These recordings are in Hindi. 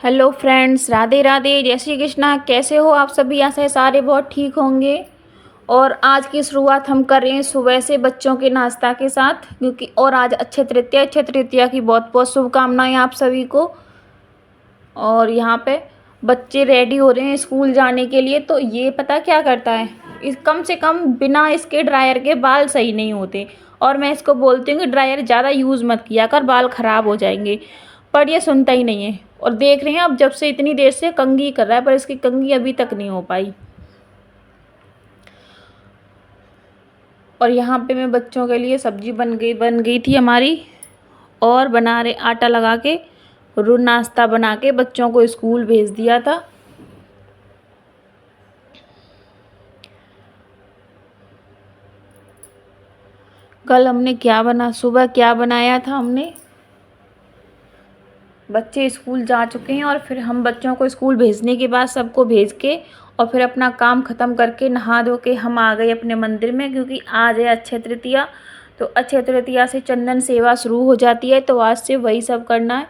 हेलो फ्रेंड्स, राधे राधे, जय श्री कृष्णा। कैसे हो आप सभी? आशा है सारे बहुत ठीक होंगे। और आज की शुरुआत हम कर रहे हैं सुबह से बच्चों के नाश्ता के साथ, क्योंकि और आज अक्षय तृतीया की बहुत बहुत शुभकामनाएं आप सभी को। और यहाँ पे बच्चे रेडी हो रहे हैं स्कूल जाने के लिए। तो ये पता क्या करता है, इस कम से कम बिना इसके ड्रायर के बाल सही नहीं होते। और मैं इसको बोलती हूँ कि ड्रायर ज़्यादा यूज़ मत किया कर, बाल ख़राब हो जाएंगे, पर ये सुनता ही नहीं है। और देख रहे हैं अब जब से इतनी देर से कंघी कर रहा है, पर इसकी कंघी अभी तक नहीं हो पाई। और यहाँ पे मैं बच्चों के लिए सब्जी बन गई थी हमारी, और बना रहे आटा लगा के नाश्ता बना के बच्चों को स्कूल भेज दिया था। कल हमने सुबह क्या बनाया था हमने। बच्चे स्कूल जा चुके हैं और फिर हम बच्चों को स्कूल भेजने के बाद सबको भेज के और फिर अपना काम ख़त्म करके नहा धो के हम आ गए अपने मंदिर में, क्योंकि आज है अक्षय तृतीया। तो अक्षय तृतीया से चंदन सेवा शुरू हो जाती है, तो आज से वही सब करना है।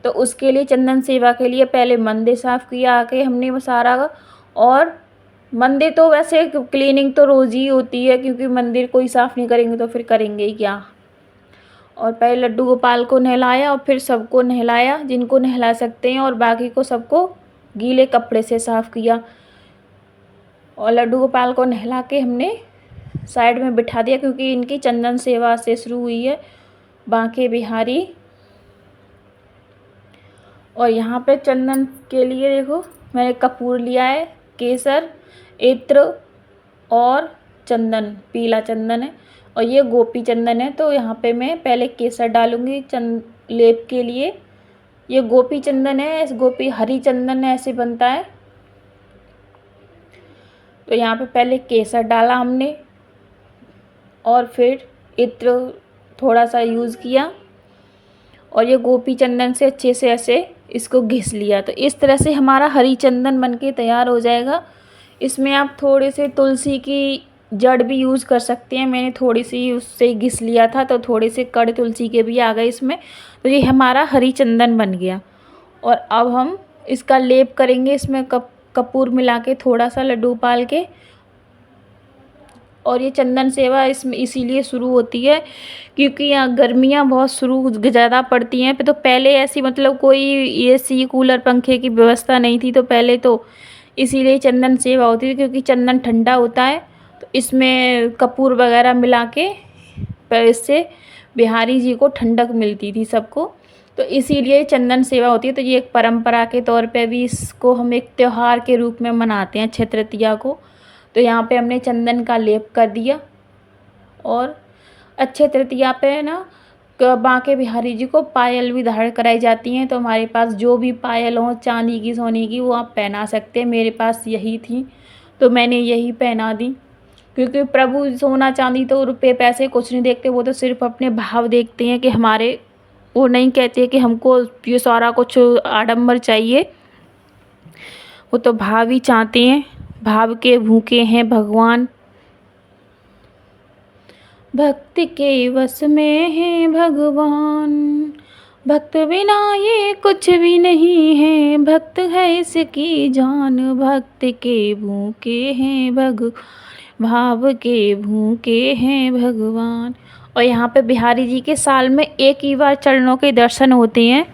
तो उसके लिए चंदन सेवा के लिए पहले मंदिर साफ़ किया आके हमने वो सारा। और मंदिर तो वैसे क्लीनिंग तो रोज़ ही होती है, क्योंकि मंदिर कोई साफ़ नहीं करेंगे तो फिर करेंगे ही क्या। और पहले लड्डू गोपाल को नहलाया और फिर सबको नहलाया जिनको नहला सकते हैं, और बाकी को सबको गीले कपड़े से साफ़ किया। और लड्डू गोपाल को नहला के हमने साइड में बिठा दिया, क्योंकि इनकी चंदन सेवा से शुरू हुई है बांके बिहारी। और यहाँ पे चंदन के लिए देखो मैंने कपूर लिया है, केसर, इत्र और चंदन, पीला चंदन है। और ये गोपी चंदन है। तो यहाँ पे मैं पहले केसर डालूँगी लेप के लिए। ये गोपी चंदन है, गोपी हरी चंदन ऐसे बनता है। तो यहाँ पे पहले केसर डाला हमने और फिर इत्र थोड़ा सा यूज़ किया, और ये गोपी चंदन से अच्छे से ऐसे इसको घिस लिया। तो इस तरह से हमारा हरी चंदन बनके तैयार हो जाएगा। इसमें आप थोड़े से तुलसी की जड़ भी यूज़ कर सकते हैं। मैंने थोड़ी सी उससे घिस लिया था, तो थोड़े से कड़ तुलसी के भी आ गए इसमें। तो ये हमारा हरी चंदन बन गया। और अब हम इसका लेप करेंगे, इसमें कपूर मिला के थोड़ा सा लड्डू गोपाल के। और ये चंदन सेवा इसमें इसीलिए शुरू होती है क्योंकि यहाँ गर्मियाँ बहुत शुरू ज़्यादा पड़ती हैं। तो पहले ऐसी मतलब कोई एसी कूलर पंखे की व्यवस्था नहीं थी, तो पहले तो इसीलिए चंदन सेवा होती थी, क्योंकि चंदन ठंडा होता है। तो इसमें कपूर वगैरह मिला के इससे बिहारी जी को ठंडक मिलती थी सबको, तो इसीलिए चंदन सेवा होती है। तो ये एक परंपरा के तौर पे भी इसको हम एक त्यौहार के रूप में मनाते हैं अक्षय तृतीया को। तो यहाँ पे हमने चंदन का लेप कर दिया। और अक्षय तृतीया पे ना बांके बिहारी जी को पायल भी धारण कराई जाती हैं। तो हमारे पास जो भी पायल हो, चांदी की सोने की, वो आप पहना सकते हैं। मेरे पास यही थी तो मैंने यही पहना दी, क्योंकि प्रभु सोना चांदी तो रुपए पैसे कुछ नहीं देखते, वो तो सिर्फ अपने भाव देखते हैं कि हमारे, वो नहीं कहते कि हमको ये सारा कुछ आडंबर चाहिए, वो तो भाव ही चाहते हैं। भाव के भूखे हैं भगवान, भक्त के वश में है भगवान, भक्त बिना ये कुछ भी नहीं है, भक्त है इसकी जान, भक्त के भूखे हैं भगवान, भाव के भूखे हैं भगवान। और यहाँ पे बिहारी जी के साल में एक ही बार चरणों के दर्शन होते हैं,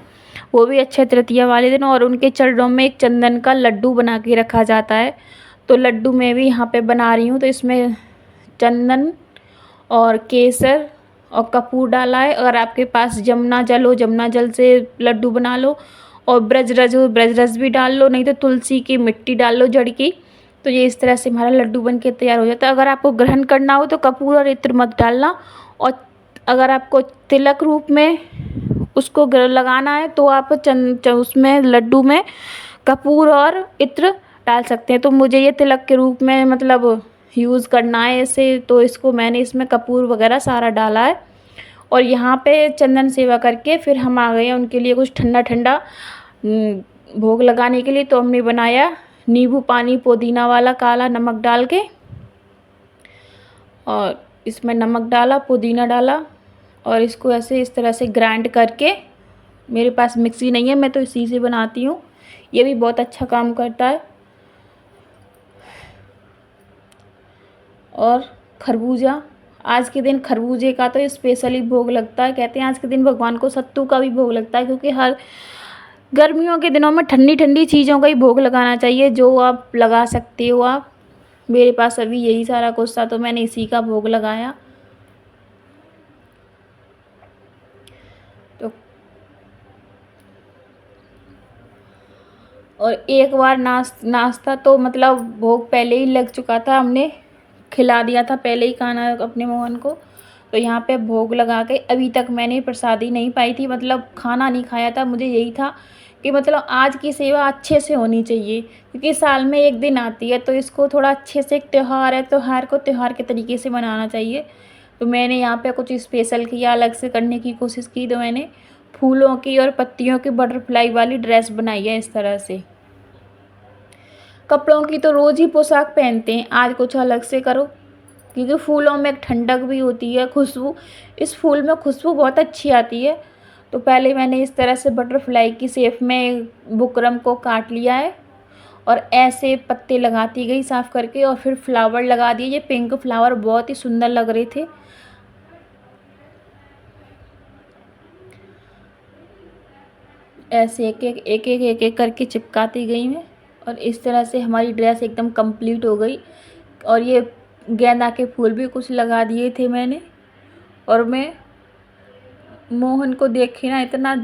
वो भी अक्षय तृतीया वाले दिन। और उनके चरणों में एक चंदन का लड्डू बना के रखा जाता है। तो लड्डू मैं भी यहाँ पे बना रही हूँ। तो इसमें चंदन और केसर और कपूर डाला है। अगर आपके पास जमुना जल हो, जमुना जल से लड्डू बना लो। और ब्रजरज हो, ब्रजरज भी डाल लो, नहीं तो तुलसी की मिट्टी डाल लो जड़ की। तो ये इस तरह से हमारा लड्डू बन के तैयार हो जाता है। अगर आपको ग्रहण करना हो तो कपूर और इत्र मत डालना। और अगर आपको तिलक रूप में उसको लगाना है तो आप उसमें लड्डू में कपूर और इत्र डाल सकते हैं। तो मुझे ये तिलक के रूप में मतलब यूज़ करना है इसे, तो इसको मैंने इसमें कपूर वगैरह सारा डाला है। और यहाँ पे चंदन सेवा करके फिर हम आ गए हैं उनके लिए कुछ ठंडा ठंडा भोग लगाने के लिए। तो हमने बनाया नींबू पानी पुदीना वाला, काला नमक डाल के, और इसमें नमक डाला, पुदीना डाला, और इसको ऐसे इस तरह से ग्राइंड करके, मेरे पास मिक्सी नहीं है, मैं तो इसी से बनाती हूँ, ये भी बहुत अच्छा काम करता है। और खरबूजा, आज के दिन खरबूजे का तो स्पेशली भोग लगता है। कहते हैं आज के दिन भगवान को सत्तू का भी भोग लगता है, क्योंकि हर गर्मियों के दिनों में ठंडी ठंडी चीज़ों का ही भोग लगाना चाहिए, जो आप लगा सकते हो आप। मेरे पास अभी यही सारा कुछ था तो मैंने इसी का भोग लगाया। तो और एक बार नाश्ता तो मतलब भोग पहले ही लग चुका था, हमने खिला दिया था पहले ही खाना अपने मोहन को। तो यहाँ पे भोग लगा के अभी तक मैंने प्रसादी नहीं पाई थी, मतलब खाना नहीं खाया था। मुझे यही था कि मतलब आज की सेवा अच्छे से होनी चाहिए, क्योंकि साल में एक दिन आती है, तो इसको थोड़ा अच्छे से, एक त्यौहार है, त्यौहार को त्यौहार के तरीके से मनाना चाहिए। तो मैंने यहाँ पे कुछ स्पेशल किया, अलग से करने की कोशिश की। तो मैंने फूलों की और पत्तियों की बटरफ्लाई वाली ड्रेस बनाई है इस तरह से। कपड़ों की तो रोज़ ही पोशाक पहनते हैं, आज कुछ अलग से करो, क्योंकि फूलों में एक ठंडक भी होती है, खुशबू, इस फूल में खुशबू बहुत अच्छी आती है। तो पहले मैंने इस तरह से बटरफ्लाई की शेप में बुकरम को काट लिया है और ऐसे पत्ते लगाती गई साफ़ करके, और फिर फ्लावर लगा दिए। ये पिंक फ्लावर बहुत ही सुंदर लग रहे थे। ऐसे एक एक करके चिपकाती गई मैं, और इस तरह से हमारी ड्रेस एकदम कंप्लीट हो गई। और ये गेंदा के फूल भी कुछ लगा दिए थे मैंने। और मैं मोहन को देखे ना, इतना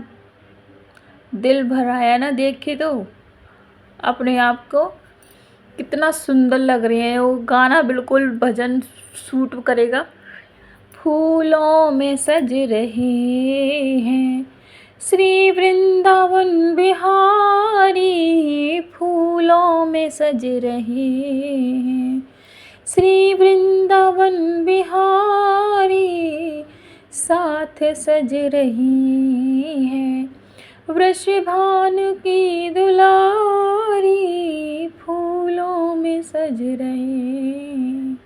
दिल भर आया ना देख के, तो अपने आप को कितना सुंदर लग रहे हैं। वो गाना बिल्कुल भजन सूट करेगा। फूलों में सज रहे हैं श्री वृंदावन बिहारी, फूलों में सज रहे हैं श्री वृंदावन बिहारी, साथ सज रही हैं वृषभान की दुलारी, फूलों में सज रहे हैं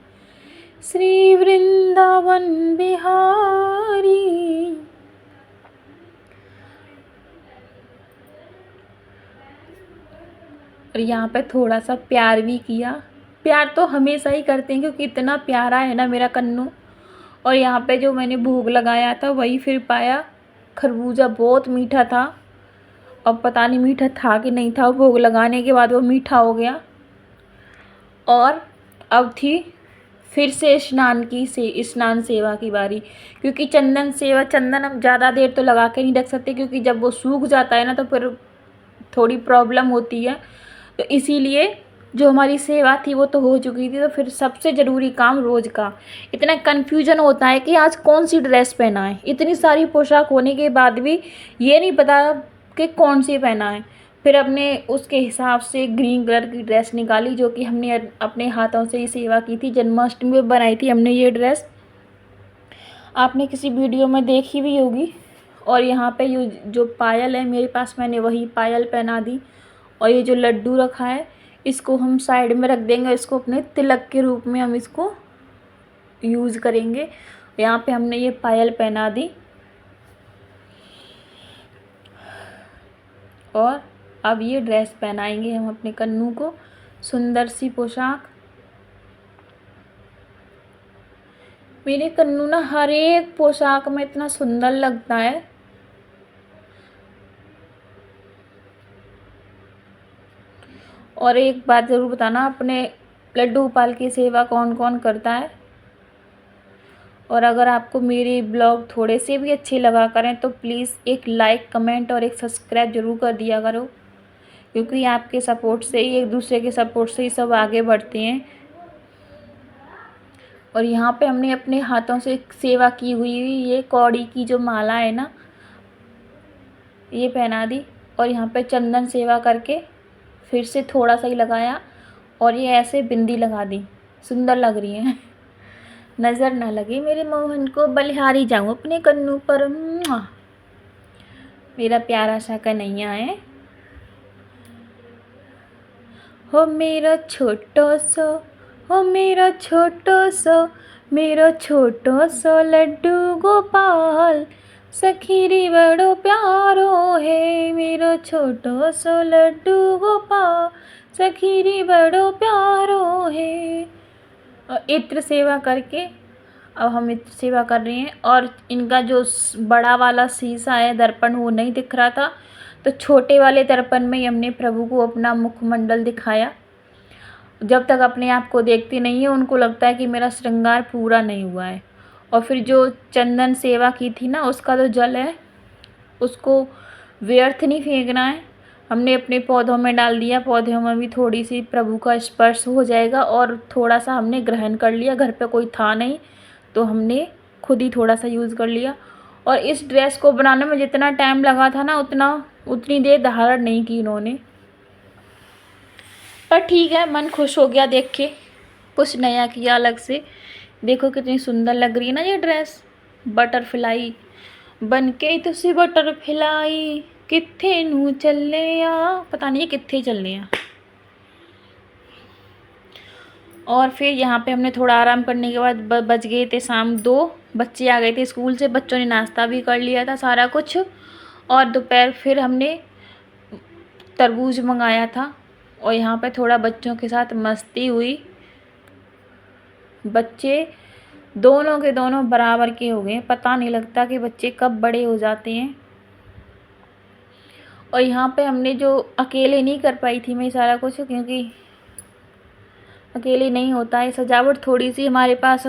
श्री वृंदावन बिहारी। और यहाँ पे थोड़ा सा प्यार भी किया। प्यार तो हमेशा ही करते हैं, क्योंकि इतना प्यारा है ना मेरा कन्नू। और यहाँ पे जो मैंने भोग लगाया था वही फिर पाया। खरबूजा बहुत मीठा था, अब पता नहीं मीठा था कि नहीं था, भोग लगाने के बाद वो मीठा हो गया। और अब थी फिर से स्नान सेवा की बारी, क्योंकि चंदन हम ज़्यादा देर तो लगा के नहीं रख सकते, क्योंकि जब वो सूख जाता है ना तो फिर थोड़ी प्रॉब्लम होती है। तो इसीलिए जो हमारी सेवा थी वो तो हो चुकी थी। तो फिर सबसे ज़रूरी काम रोज़ का, इतना कन्फ्यूजन होता है कि आज कौन सी ड्रेस पहना है। इतनी सारी पोशाक होने के बाद भी ये नहीं पता कि कौन सी पहना है। फिर अपने उसके हिसाब से ग्रीन कलर की ड्रेस निकाली, जो कि हमने अपने हाथों से ही सेवा की थी। जन्माष्टमी में बनाई थी हमने ये ड्रेस, आपने किसी वीडियो में देखी भी होगी। और यहाँ पे ये जो पायल है मेरे पास, मैंने वही पायल पहना दी। और ये जो लड्डू रखा है इसको हम साइड में रख देंगे, इसको अपने तिलक के रूप में हम इसको यूज़ करेंगे। यहाँ पे हमने ये पायल पहना दी। और अब ये ड्रेस पहनाएंगे हम अपने कन्नू को, सुंदर सी पोशाक। मेरे कन्नू ना हर एक पोशाक में इतना सुंदर लगता है। और एक बात ज़रूर बताना, अपने लड्डू गोपाल की सेवा कौन कौन करता है। और अगर आपको मेरे ब्लॉग थोड़े से भी अच्छे लगा करें तो प्लीज़ एक लाइक, कमेंट और एक सब्सक्राइब ज़रूर कर दिया करो, क्योंकि आपके सपोर्ट से ही, एक दूसरे के सपोर्ट से ही सब आगे बढ़ते हैं। और यहाँ पे हमने अपने हाथों से सेवा की हुई ये कौड़ी की जो माला है ना, ये पहना दी। और यहाँ पे चंदन सेवा करके फिर से थोड़ा सा ही लगाया, और ये ऐसे बिंदी लगा दी। सुंदर लग रही है, नज़र ना लगे मेरे मोहन को, बलिहारी जाऊँ अपने कन्नू पर। मेरा प्यारा सा कन्हैया है। हो मेरा छोटो सो, हो मेरा छोटो सो, मेरा छोटो सो लड्डू गोपाल, सखी रे बड़ो प्यारो है मेरो छोटो सो लड्डू गोपाल, सखी रे बड़ो प्यारो है। और इत्र सेवा करके अब हम इत्र सेवा कर रहे हैं। और इनका जो बड़ा वाला शीशा है दर्पण वो नहीं दिख रहा था, तो छोटे वाले दर्पण में ही हमने प्रभु को अपना मुखमंडल दिखाया। जब तक अपने आप को देखती नहीं है उनको लगता है कि मेरा श्रृंगार पूरा नहीं हुआ है। और फिर जो चंदन सेवा की थी ना, उसका जो जल है उसको व्यर्थ नहीं फेंकना है, हमने अपने पौधों में डाल दिया। पौधों में भी थोड़ी सी प्रभु का स्पर्श हो जाएगा। और थोड़ा सा हमने ग्रहण कर लिया, घर पे कोई था नहीं तो हमने खुद ही थोड़ा सा यूज़ कर लिया। और इस ड्रेस को बनाने में जितना टाइम लगा था ना उतनी देर धारण नहीं की इन्होंने, पर ठीक है, मन खुश हो गया देख के, कुछ नया किया अलग से। देखो कितनी सुंदर लग रही है ना ये ड्रेस, बटरफ्लाई बन के तुसी बटरफ्लाई कित्थे नू चले आ, पता नहीं कित्थे चलने आ। और फिर यहाँ पे हमने थोड़ा आराम करने के बाद बज गए थे शाम 2, बच्चे आ गए थे स्कूल से, बच्चों ने नाश्ता भी कर लिया था सारा कुछ। और दोपहर फिर हमने तरबूज मंगाया था और यहाँ पे थोड़ा बच्चों के साथ मस्ती हुई। बच्चे दोनों के दोनों बराबर के हो गए, पता नहीं लगता कि बच्चे कब बड़े हो जाते हैं। और यहाँ पे हमने जो अकेले नहीं कर पाई थी मैं सारा कुछ, क्योंकि अकेले नहीं होता है। सजावट थोड़ी सी हमारे पास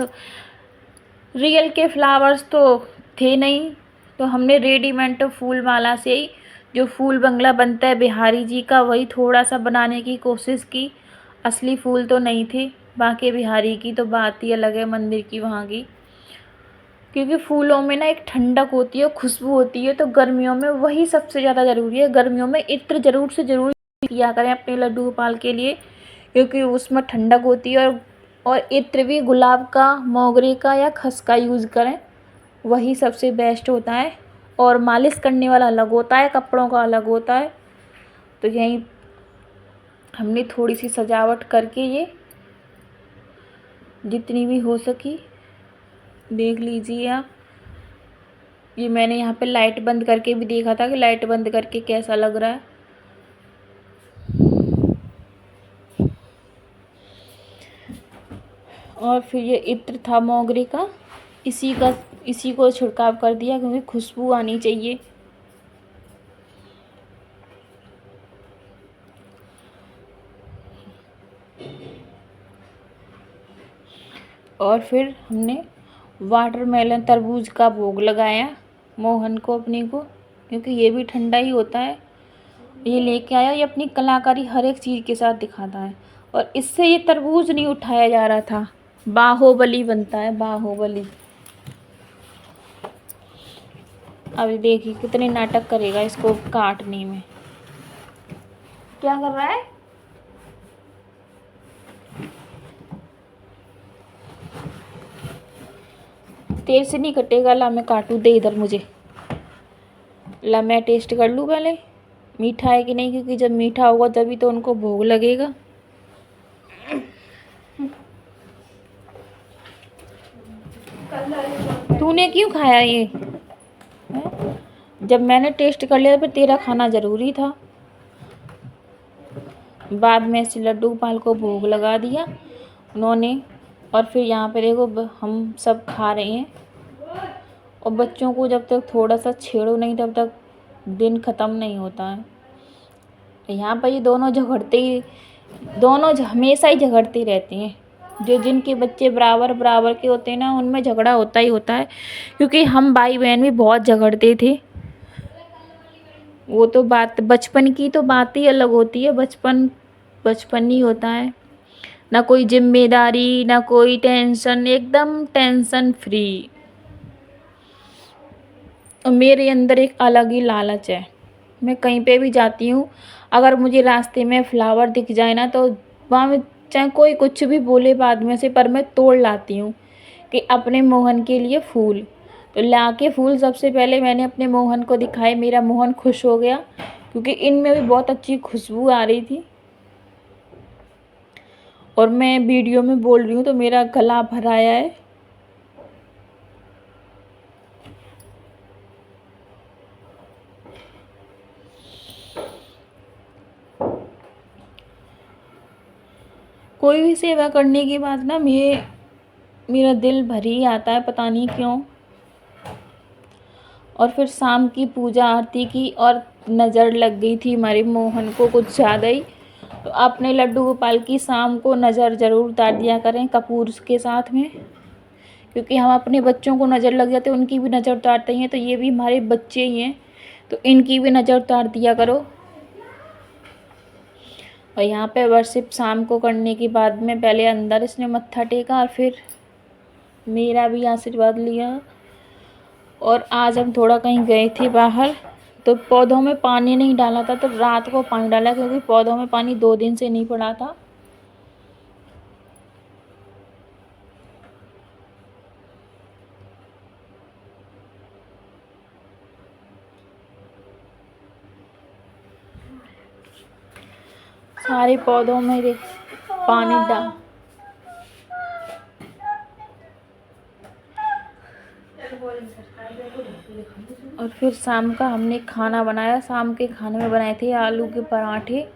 रियल के फ्लावर्स तो थे नहीं, तो हमने रेडीमेड फूल माला से ही जो फूल बंगला बनता है बिहारी जी का वही थोड़ा सा बनाने की कोशिश की। असली फूल तो नहीं थे, बाकी बिहारी की तो बात ही अलग है मंदिर की वहाँ की, क्योंकि फूलों में ना एक ठंडक होती है, खुशबू होती है, तो गर्मियों में वही सबसे ज़्यादा ज़रूरी है। गर्मियों में इत्र ज़रूर से ज़रूर किया करें अपने लड्डू गोपाल के लिए, क्योंकि उसमें ठंडक होती है। और इत्र भी गुलाब का, मोगरे का या खस का यूज़ करें, वही सबसे बेस्ट होता है। और मालिश करने वाला अलग होता है, कपड़ों का अलग होता है। तो यहीं हमने थोड़ी सी सजावट करके ये जितनी भी हो सकी देख लीजिए आप। ये मैंने यहाँ पे लाइट बंद करके भी देखा था कि लाइट बंद करके कैसा लग रहा है। और फिर ये इत्र था मोगरे का, इसी को छिड़काव कर दिया क्योंकि खुशबू आनी चाहिए। और फिर हमने वाटरमेलन तरबूज का भोग लगाया मोहन को अपने को, क्योंकि ये भी ठंडा ही होता है। ये लेके आया, ये अपनी कलाकारी हर एक चीज़ के साथ दिखाता है। और इससे ये तरबूज नहीं उठाया जा रहा था, बाहुबली बनता है, बाहुबली। अभी देखिए कितने नाटक करेगा इसको काटने में। क्या कर रहा है? तेल से नहीं कटेगा, ला मैं काटूँ, दे इधर मुझे, ला मैं टेस्ट कर लूँ पहले मीठा है कि नहीं, क्योंकि जब मीठा होगा तभी तो उनको भोग लगेगा। तूने क्यों खाया ये है? जब मैंने टेस्ट कर लिया फिर तेरा खाना ज़रूरी था। बाद में इस लड्डू गोपाल को भोग लगा दिया उन्होंने। और फिर यहाँ पे देखो हम सब खा रहे हैं। और बच्चों को जब तक थोड़ा सा छेड़ो नहीं तब तक दिन ख़त्म नहीं होता है। यहाँ पर ये दोनों हमेशा ही झगड़ते रहते हैं। जो जिनके बच्चे बराबर बराबर के होते हैं ना, उनमें झगड़ा होता ही होता है, क्योंकि हम भाई बहन भी बहुत झगड़ते थे। वो तो बात बचपन की, तो बात ही अलग होती है। बचपन बचपन ही होता है, ना कोई जिम्मेदारी ना कोई टेंशन, एकदम टेंशन फ्री। और मेरे अंदर एक अलग ही लालच है। मैं कहीं पे भी जाती हूँ, अगर मुझे रास्ते में फ्लावर दिख जाए ना, तो वहाँ में चाहे कोई कुछ भी बोले बाद में से, पर मैं तोड़ लाती हूँ कि अपने मोहन के लिए फूल। तो ला के फूल सबसे पहले मैंने अपने मोहन को दिखाए, मेरा मोहन खुश हो गया, क्योंकि इनमें भी बहुत अच्छी खुशबू आ रही थी। और मैं वीडियो में बोल रही हूँ तो मेरा गला भर आया है। कोई भी सेवा करने के बाद ना मेरा दिल भर ही आता है, पता नहीं क्यों। और फिर शाम की पूजा आरती की और नज़र लग गई थी हमारे मोहन को कुछ ज़्यादा ही। तो अपने लड्डू गोपाल की शाम को नज़र ज़रूर उतार दिया करें कपूर के साथ में, क्योंकि हम अपने बच्चों को नज़र लग जाते उनकी भी नज़र उतारते हैं, तो ये भी हमारे बच्चे ही हैं, तो इनकी भी नज़र उतार दिया करो। और यहाँ पे वर्शिप शाम को करने के बाद में पहले अंदर इसने मत्था टेका और फिर मेरा भी आशीर्वाद लिया। और आज हम थोड़ा कहीं गए थे बाहर, तो पौधों में पानी नहीं डाला था, तो रात को पानी डाला, क्योंकि पौधों में पानी 2 दिन से नहीं पड़ा था। सारे पौधों में पानी डाल। और फिर शाम का हमने खाना बनाया। शाम के खाने में बनाए थे आलू के पराठे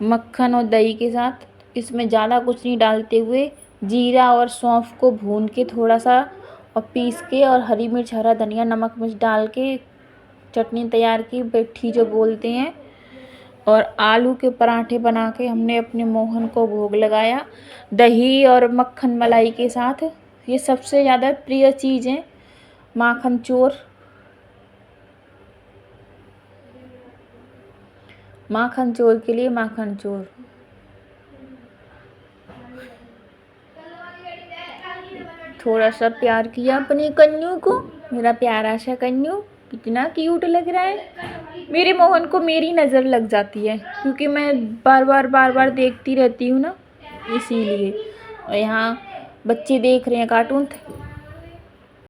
मक्खन और दही के साथ। इसमें ज़्यादा कुछ नहीं डालते हुए जीरा और सौंफ को भून के थोड़ा सा और पीस के और हरी मिर्च हरा धनिया नमक मिर्च डाल के चटनी तैयार की, पेठी जो बोलते हैं। और आलू के पराठे बना के हमने अपने मोहन को भोग लगाया दही और मक्खन मलाई के साथ। ये सबसे ज़्यादा प्रिय चीज़ है, माखन चोर। माखन चोर के लिए माखन चोर। थोड़ा सा प्यार किया अपने कन्नू को, मेरा प्यारा सा कन्नू कितना क्यूट लग रहा है। मेरे मोहन को मेरी नज़र लग जाती है, क्योंकि मैं बार बार देखती रहती हूँ ना, इसीलिए। और यहाँ बच्चे देख रहे हैं कार्टून।